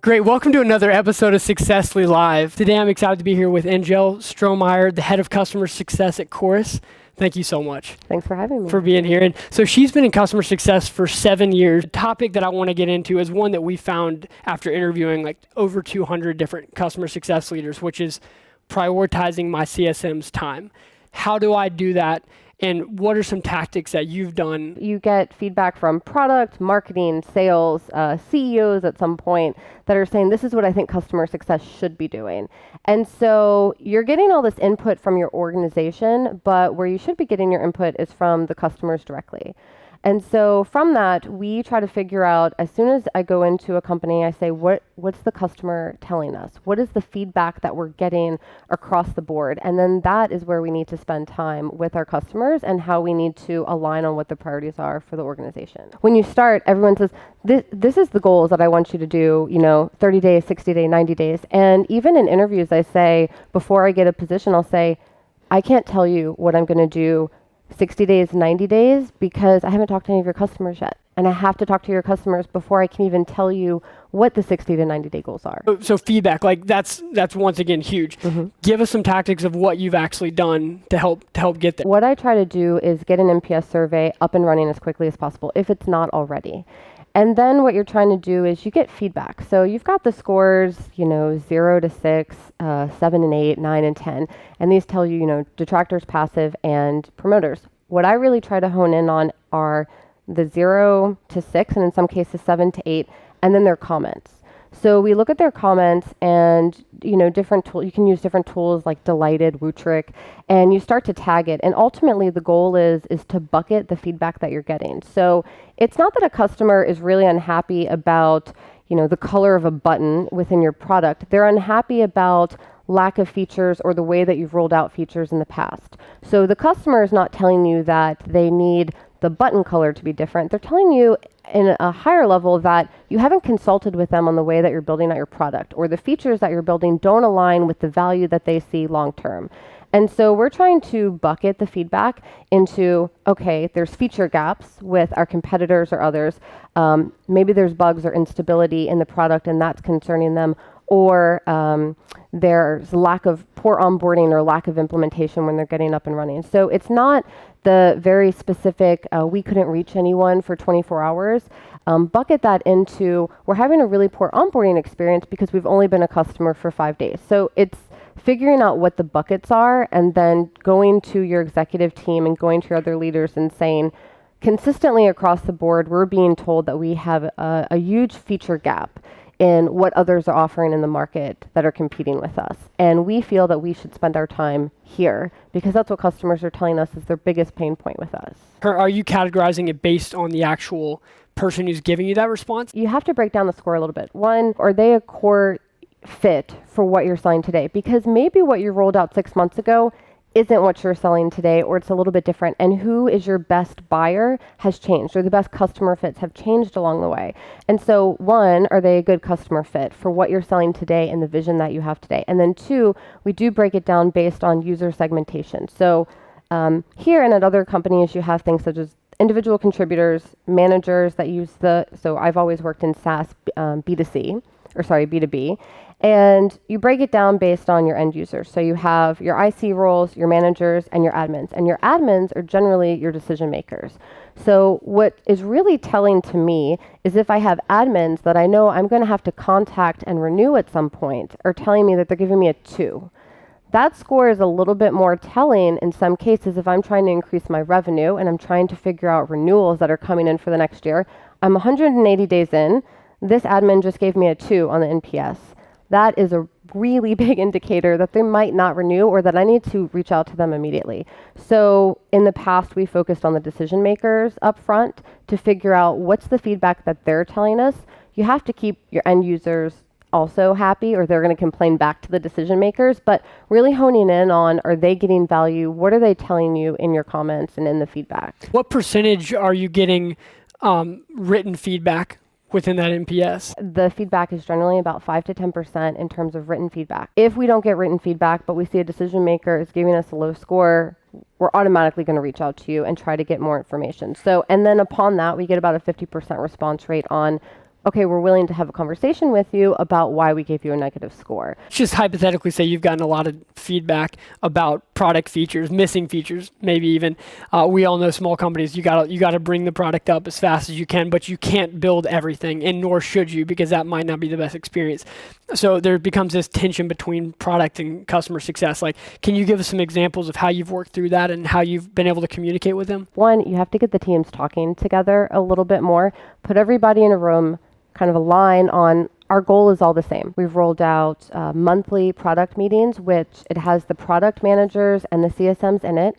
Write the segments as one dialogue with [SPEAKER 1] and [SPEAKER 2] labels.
[SPEAKER 1] Great. Welcome to another episode of Successfully Live. Today I'm excited to be here with Angelle Stromeyer, the head of customer success at Chorus. Thank you so much.
[SPEAKER 2] Thanks for having me.
[SPEAKER 1] For being here. And so she's been in customer success for 7 years. The topic that I want to get into is one that we found after interviewing like over 200 different customer success leaders, which is prioritizing my CSM's time. How do I do that? And what are some tactics that you've done?
[SPEAKER 2] You get feedback from product, marketing, sales, CEOs at some point that are saying, this is what I think customer success should be doing. And so you're getting all this input from your organization, but where you should be getting your input is from the customers directly. And so from that, we try to figure out, as soon as I go into a company, I say, what's the customer telling us? What is the feedback that we're getting across the board? And then that is where we need to spend time with our customers and how we need to align on what the priorities are for the organization. When you start, everyone says, this is the goals that I want you to do, 30 days, 60 days, 90 days. And even in interviews, I say, before I get a position, I'll say, I can't tell you what I'm going to do 60 days, 90 days, because I haven't talked to any of your customers yet. And I have to talk to your customers before I can even tell you what the 60 to 90 day goals are.
[SPEAKER 1] So feedback, like that's once again huge. Mm-hmm. Give us some tactics of what you've actually done to help get there.
[SPEAKER 2] What I try to do is get an NPS survey up and running as quickly as possible, if it's not already. And then what you're trying to do is you get feedback. So you've got the scores, 0 to 6, 7 and 8, 9 and 10. And these tell you, detractors, passive, and promoters. What I really try to hone in on are the 0 to 6, and in some cases 7 to 8, and then their comments. So we look at their comments and, different tools. You can use different tools like Delighted, Wootrick, and you start to tag it. And ultimately the goal is to bucket the feedback that you're getting. So it's not that a customer is really unhappy about, the color of a button within your product. They're unhappy about lack of features or the way that you've rolled out features in the past. So the customer is not telling you that they need the button color to be different. They're telling you in a higher level that you haven't consulted with them on the way that you're building out your product, or the features that you're building don't align with the value that they see long term. And so we're trying to bucket the feedback into, okay, there's feature gaps with our competitors or others. Maybe there's bugs or instability in the product and that's concerning them. Or there's lack of poor onboarding or lack of implementation when they're getting up and running. So it's not the very specific, we couldn't reach anyone for 24 hours. Bucket that into, we're having a really poor onboarding experience because we've only been a customer for 5 days. So it's figuring out what the buckets are and then going to your executive team and going to your other leaders and saying, consistently across the board, we're being told that we have a huge feature gap in what others are offering in the market that are competing with us. And we feel that we should spend our time here because that's what customers are telling us is their biggest pain point with us.
[SPEAKER 1] Are you categorizing it based on the actual person who's giving you that response?
[SPEAKER 2] You have to break down the score a little bit. One, are they a core fit for what you're selling today? Because maybe what you rolled out 6 months ago isn't what you're selling today, or it's a little bit different. And who is your best buyer has changed, or the best customer fits have changed along the way. And so one, are they a good customer fit for what you're selling today and the vision that you have today? And then two, we do break it down based on user segmentation. So here and at other companies, you have things such as individual contributors, managers that use so I've always worked in SaaS B2B. And you break it down based on your end users. So you have your IC roles, your managers, and your admins. And your admins are generally your decision makers. So what is really telling to me is if I have admins that I know I'm going to have to contact and renew at some point, are telling me that they're giving me a 2. That score is a little bit more telling in some cases if I'm trying to increase my revenue and I'm trying to figure out renewals that are coming in for the next year. I'm 180 days in. This admin just gave me a 2 on the NPS. That is a really big indicator that they might not renew or that I need to reach out to them immediately. So in the past, we focused on the decision makers up front to figure out what's the feedback that they're telling us. You have to keep your end users also happy or they're going to complain back to the decision makers, but really honing in on, are they getting value? What are they telling you in your comments and in the feedback?
[SPEAKER 1] What percentage are you getting written feedback within that NPS?
[SPEAKER 2] The feedback is generally about 5 to 10% in terms of written feedback. If we don't get written feedback, but we see a decision maker is giving us a low score, we're automatically going to reach out to you and try to get more information. So, and then upon that, we get about a 50% response rate on okay, we're willing to have a conversation with you about why we gave you a negative score.
[SPEAKER 1] Just hypothetically say you've gotten a lot of feedback about product features, missing features, maybe even. We all know small companies, you gotta bring the product up as fast as you can, but you can't build everything, and nor should you, because that might not be the best experience. So there becomes this tension between product and customer success. Like, can you give us some examples of how you've worked through that and how you've been able to communicate with them?
[SPEAKER 2] One, you have to get the teams talking together a little bit more, put everybody in a room, kind of align on our goal is all the same. We've rolled out monthly product meetings, which it has the product managers and the CSMs in it.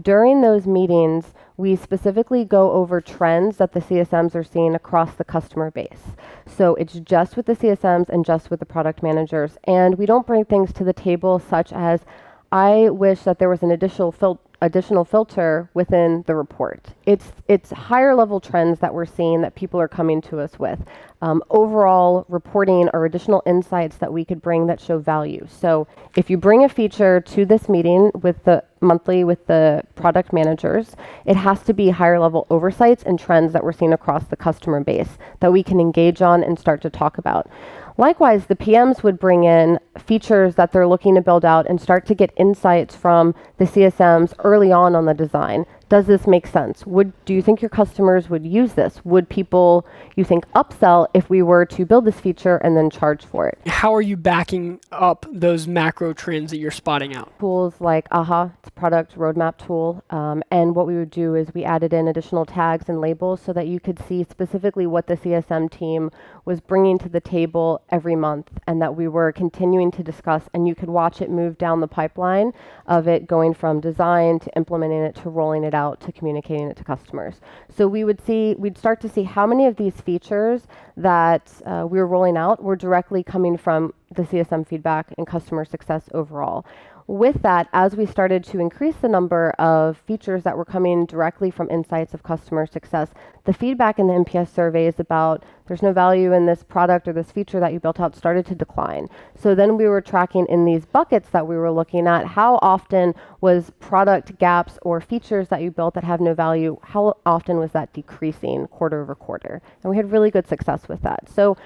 [SPEAKER 2] During those meetings, we specifically go over trends that the CSMs are seeing across the customer base. So it's just with the CSMs and just with the product managers. And we don't bring things to the table such as, I wish that there was an additional filter within the report. It's higher level trends that we're seeing that people are coming to us with. Overall reporting or additional insights that we could bring that show value. So if you bring a feature to this meeting with the monthly with the product managers, it has to be higher level oversights and trends that we're seeing across the customer base that we can engage on and start to talk about. Likewise, the PMs would bring in features that they're looking to build out and start to get insights from the CSMs early on the design. Does this make sense? Do you think your customers would use this? Would people, you think, upsell if we were to build this feature and then charge for it?
[SPEAKER 1] How are you backing up those macro trends that you're spotting out?
[SPEAKER 2] Tools like AHA, it's a product roadmap tool. And what we would do is we added in additional tags and labels so that you could see specifically what the CSM team was bringing to the table every month and that we were continuing to discuss, and you could watch it move down the pipeline of it going from design to implementing it to rolling it out to communicating it to customers. So we'd start to see how many of these features that we were rolling out were directly coming from the CSM feedback and customer success overall. With that, as we started to increase the number of features that were coming directly from insights of customer success, the feedback in the NPS surveys about there's no value in this product or this feature that you built out started to decline. So then we were tracking in these buckets that we were looking at how often was product gaps or features that you built that have no value, how often was that decreasing quarter over quarter? And we had really good success with that. So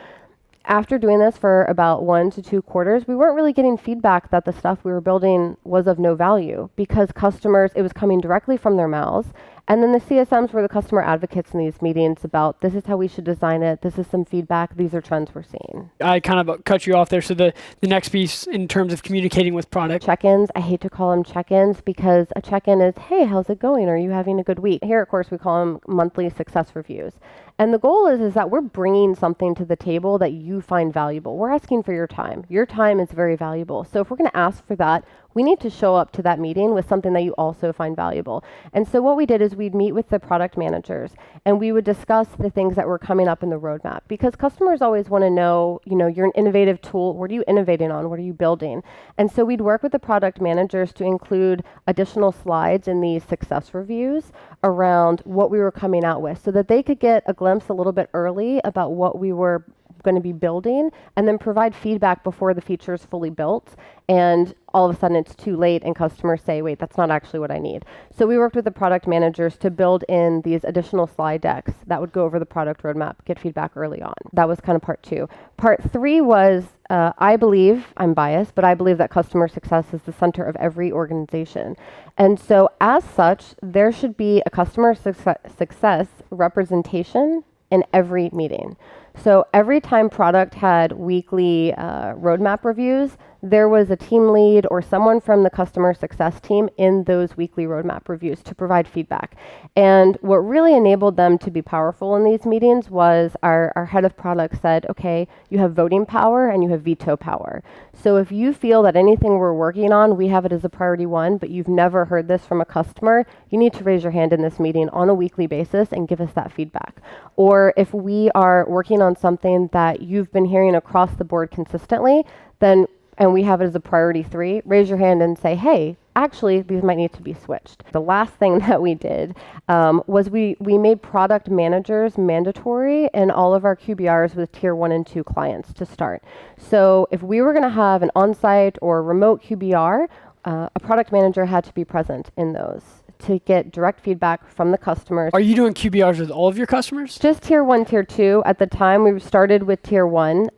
[SPEAKER 2] after doing this for about 1 to 2 quarters, we weren't really getting feedback that the stuff we were building was of no value because customers, it was coming directly from their mouths. And then the CSMs were the customer advocates in these meetings about this is how we should design it. This is some feedback. These are trends we're seeing.
[SPEAKER 1] I kind of cut you off there. So the next piece in terms of communicating with product.
[SPEAKER 2] Check-ins. I hate to call them check-ins because a check-in is, hey, how's it going? Are you having a good week? Here, of course, we call them monthly success reviews. And the goal is that we're bringing something to the table that you find valuable. We're asking for your time. Your time is very valuable. So if we're going to ask for that, we need to show up to that meeting with something that you also find valuable. And so what we did is we'd meet with the product managers and we would discuss the things that were coming up in the roadmap because customers always want to know, you're an innovative tool. What are you innovating on? What are you building? And so we'd work with the product managers to include additional slides in these success reviews around what we were coming out with so that they could get a glimpse a little bit early about what we were going to be building and then provide feedback before the feature is fully built and all of a sudden it's too late and customers say, wait, that's not actually what I need. So we worked with the product managers to build in these additional slide decks that would go over the product roadmap, get feedback early on. That was kind of part 2. Part 3 was, I believe, I'm biased, but I believe that customer success is the center of every organization. And so as such, there should be a customer success representation in every meeting. So every time product had weekly roadmap reviews, there was a team lead or someone from the customer success team in those weekly roadmap reviews to provide feedback. And what really enabled them to be powerful in these meetings was our head of product said, okay, you have voting power and you have veto power. So if you feel that anything we're working on, we have it as a priority 1, but you've never heard this from a customer, you need to raise your hand in this meeting on a weekly basis and give us that feedback. Or if we are working on something that you've been hearing across the board consistently, then and we have it as a priority 3, raise your hand and say, hey, actually, these might need to be switched. The last thing that we did was we made product managers mandatory in all of our QBRs with tier 1 and 2 clients to start. So if we were going to have an on-site or remote QBR, a product manager had to be present in those to get direct feedback from the customers.
[SPEAKER 1] Are you doing QBRs with all of your customers?
[SPEAKER 2] Just tier 1, tier 2. At the time, we started with tier 1.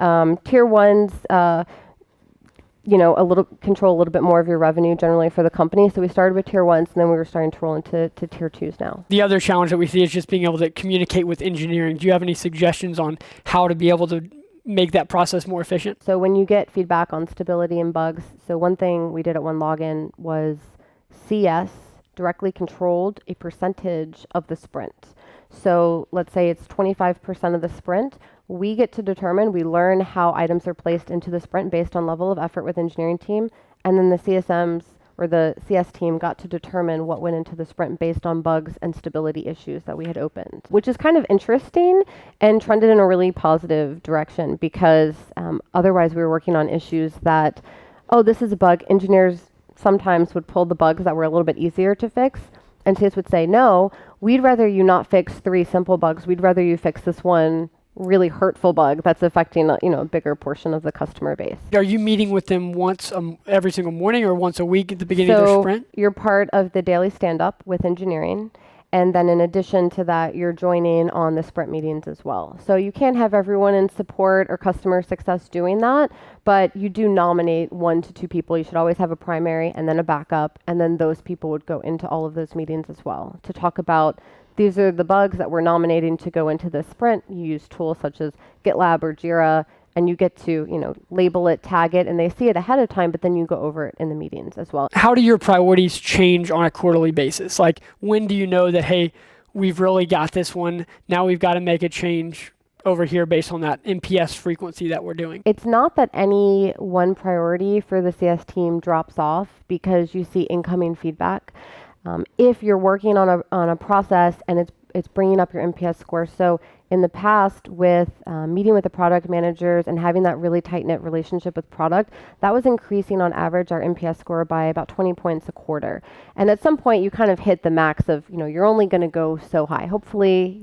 [SPEAKER 2] Tier 1's, control a little bit more of your revenue generally for the company. So we started with tier 1s, and then we were starting to roll into tier 2s now.
[SPEAKER 1] The other challenge that we see is just being able to communicate with engineering. Do you have any suggestions on how to be able to make that process more efficient?
[SPEAKER 2] So when you get feedback on stability and bugs, so one thing we did at OneLogin was CS directly controlled a percentage of the sprint. So let's say it's 25% of the sprint. We get to determine, we learn how items are placed into the sprint based on level of effort with engineering team. And then the CSMs or the CS team got to determine what went into the sprint based on bugs and stability issues that we had opened, which is kind of interesting and trended in a really positive direction because otherwise we were working on issues that, oh, this is a bug. Engineers sometimes would pull the bugs that were a little bit easier to fix. And CS would say, no, we'd rather you not fix 3 simple bugs. We'd rather you fix this one really hurtful bug that's affecting a bigger portion of the customer base.
[SPEAKER 1] Are you meeting with them once every single morning or once a week at the beginning of their sprint?
[SPEAKER 2] You're part of the daily stand-up with engineering. And then in addition to that, you're joining on the sprint meetings as well. So you can't have everyone in support or customer success doing that, but you do nominate 1 to 2 people. You should always have a primary and then a backup. And then those people would go into all of those meetings as well to talk about these are the bugs that we're nominating to go into this sprint. You use tools such as GitLab or Jira, and you get to, label it, tag it, and they see it ahead of time, but then you go over it in the meetings as well.
[SPEAKER 1] How do your priorities change on a quarterly basis? Like, when do you know that, hey, we've really got this one, now we've got to make a change over here based on that NPS frequency that we're doing?
[SPEAKER 2] It's not that any one priority for the CS team drops off because you see incoming feedback. If you're working on a process and it's bringing up your NPS score. So in the past with meeting with the product managers and having that really tight-knit relationship with product, that was increasing on average our NPS score by about 20 points a quarter. And at some point you kind of hit the max of, you're only going to go so high. Hopefully,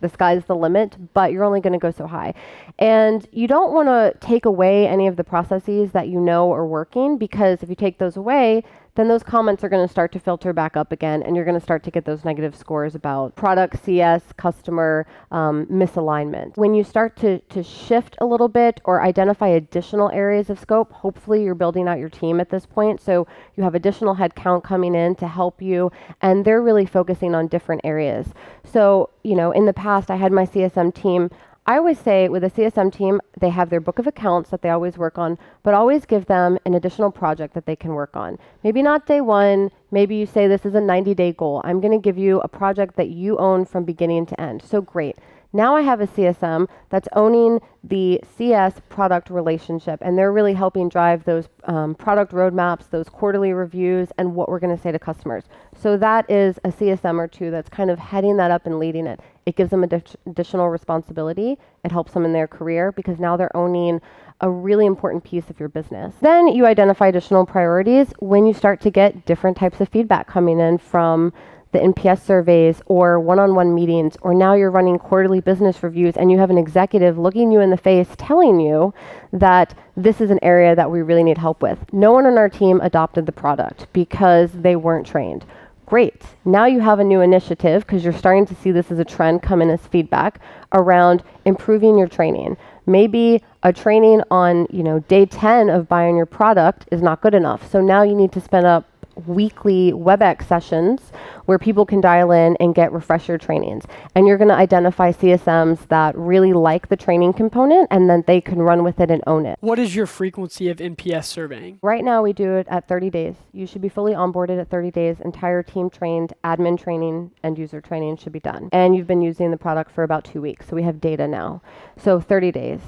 [SPEAKER 2] the sky's the limit, but you're only going to go so high. And you don't want to take away any of the processes that are working, because if you take those away, then those comments are going to start to filter back up again, and you're going to start to get those negative scores about product, CS, customer misalignment. When you start to shift a little bit or identify additional areas of scope, hopefully you're building out your team at this point, so you have additional headcount coming in to help you, and they're really focusing on different areas. So, in the past, I had my CSM team. I always say with a CSM team, they have their book of accounts that they always work on, but always give them an additional project that they can work on. Maybe not day one. Maybe you say this is a 90-day goal. I'm going to give you a project that you own from beginning to end. So great. Now I have a CSM that's owning the CS product relationship, and they're really helping drive those product roadmaps, those quarterly reviews, and what we're going to say to customers. So that is a CSM or 2 that's kind of heading that up and leading it. It gives them additional responsibility. It helps them in their career because now they're owning a really important piece of your business. Then you identify additional priorities when you start to get different types of feedback coming in from the NPS surveys or one-on-one meetings, or now you're running quarterly business reviews and you have an executive looking you in the face telling you that this is an area that we really need help with. No one on our team adopted the product because they weren't trained. Great. Now you have a new initiative because you're starting to see this as a trend come in as feedback around improving your training. Maybe a training on, day 10 of buying your product is not good enough. So now you need to spin up weekly WebEx sessions where people can dial in and get refresher trainings. And you're going to identify CSMs that really like the training component and then they can run with it and own it.
[SPEAKER 1] What is your frequency of NPS surveying?
[SPEAKER 2] Right now we do it at 30 days. You should be fully onboarded at 30 days. Entire team trained, admin training, and user training should be done. And you've been using the product for about 2 weeks. So we have data now. So 30 days.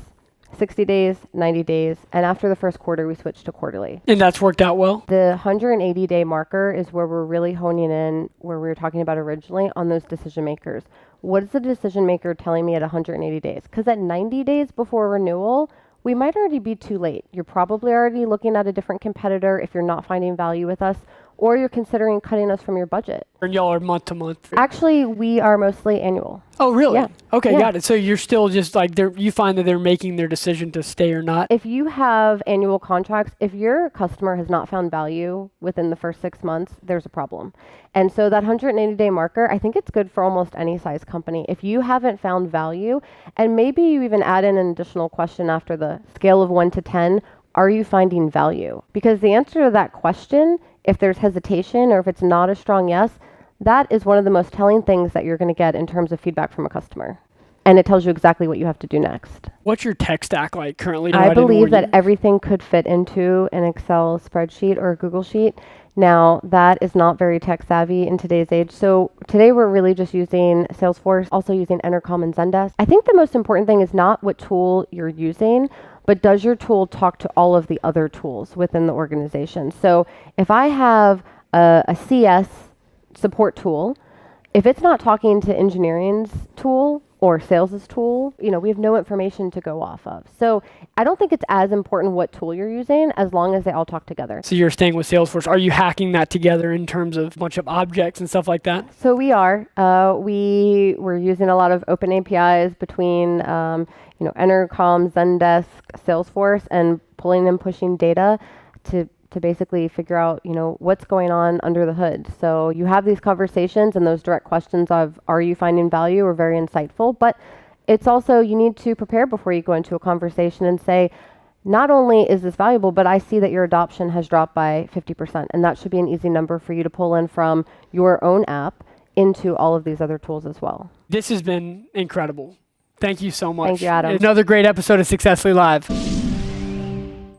[SPEAKER 2] 60 days, 90 days, and after the first quarter, we switched to quarterly.
[SPEAKER 1] And that's worked out well?
[SPEAKER 2] The 180-day marker is where we're really honing in, where we were talking about originally, on those decision makers. What is the decision maker telling me at 180 days? Because at 90 days before renewal, we might already be too late. You're probably already looking at a different competitor if you're not finding value with us, or you're considering cutting us from your budget.
[SPEAKER 1] And y'all are month to month.
[SPEAKER 2] Actually, we are mostly annual.
[SPEAKER 1] Oh, really?
[SPEAKER 2] Yeah.
[SPEAKER 1] Okay,
[SPEAKER 2] Yeah.
[SPEAKER 1] got it. So you're still just like, you find that they're making their decision to stay or not?
[SPEAKER 2] If you have annual contracts, if your customer has not found value within the first 6 months, there's a problem. And so that 180-day marker, I think it's good for almost any size company. If you haven't found value, and maybe you even add in an additional question after the scale of 1 to 10, are you finding value? Because the answer to that question, if there's hesitation or if it's not a strong yes, that is one of the most telling things that you're going to get in terms of feedback from a customer. And it tells you exactly what you have to do next.
[SPEAKER 1] What's your tech stack like currently?
[SPEAKER 2] I believe that everything could fit into an Excel spreadsheet or a Google Sheet. Now, that is not very tech savvy in today's age. So today we're really just using Salesforce, also using Intercom and Zendesk. I think the most important thing is not what tool you're using, but does your tool talk to all of the other tools within the organization? So if I have a CS support tool, if it's not talking to engineering's tool or sales's tool, we have no information to go off of. So I don't think it's as important what tool you're using as long as they all talk together.
[SPEAKER 1] So you're staying with Salesforce. Are you hacking that together in terms of a bunch of objects and stuff like that?
[SPEAKER 2] So we are. We're using a lot of open APIs between Intercom, Zendesk, Salesforce, and pulling and pushing data to basically figure out, what's going on under the hood. So you have these conversations and those direct questions of, are you finding value, are very insightful, but it's also, you need to prepare before you go into a conversation and say, not only is this valuable, but I see that your adoption has dropped by 50%. And that should be an easy number for you to pull in from your own app into all of these other tools as well.
[SPEAKER 1] This has been incredible. Thank you so much.
[SPEAKER 2] Thank you, Adam.
[SPEAKER 1] Another great episode of Successfully Live.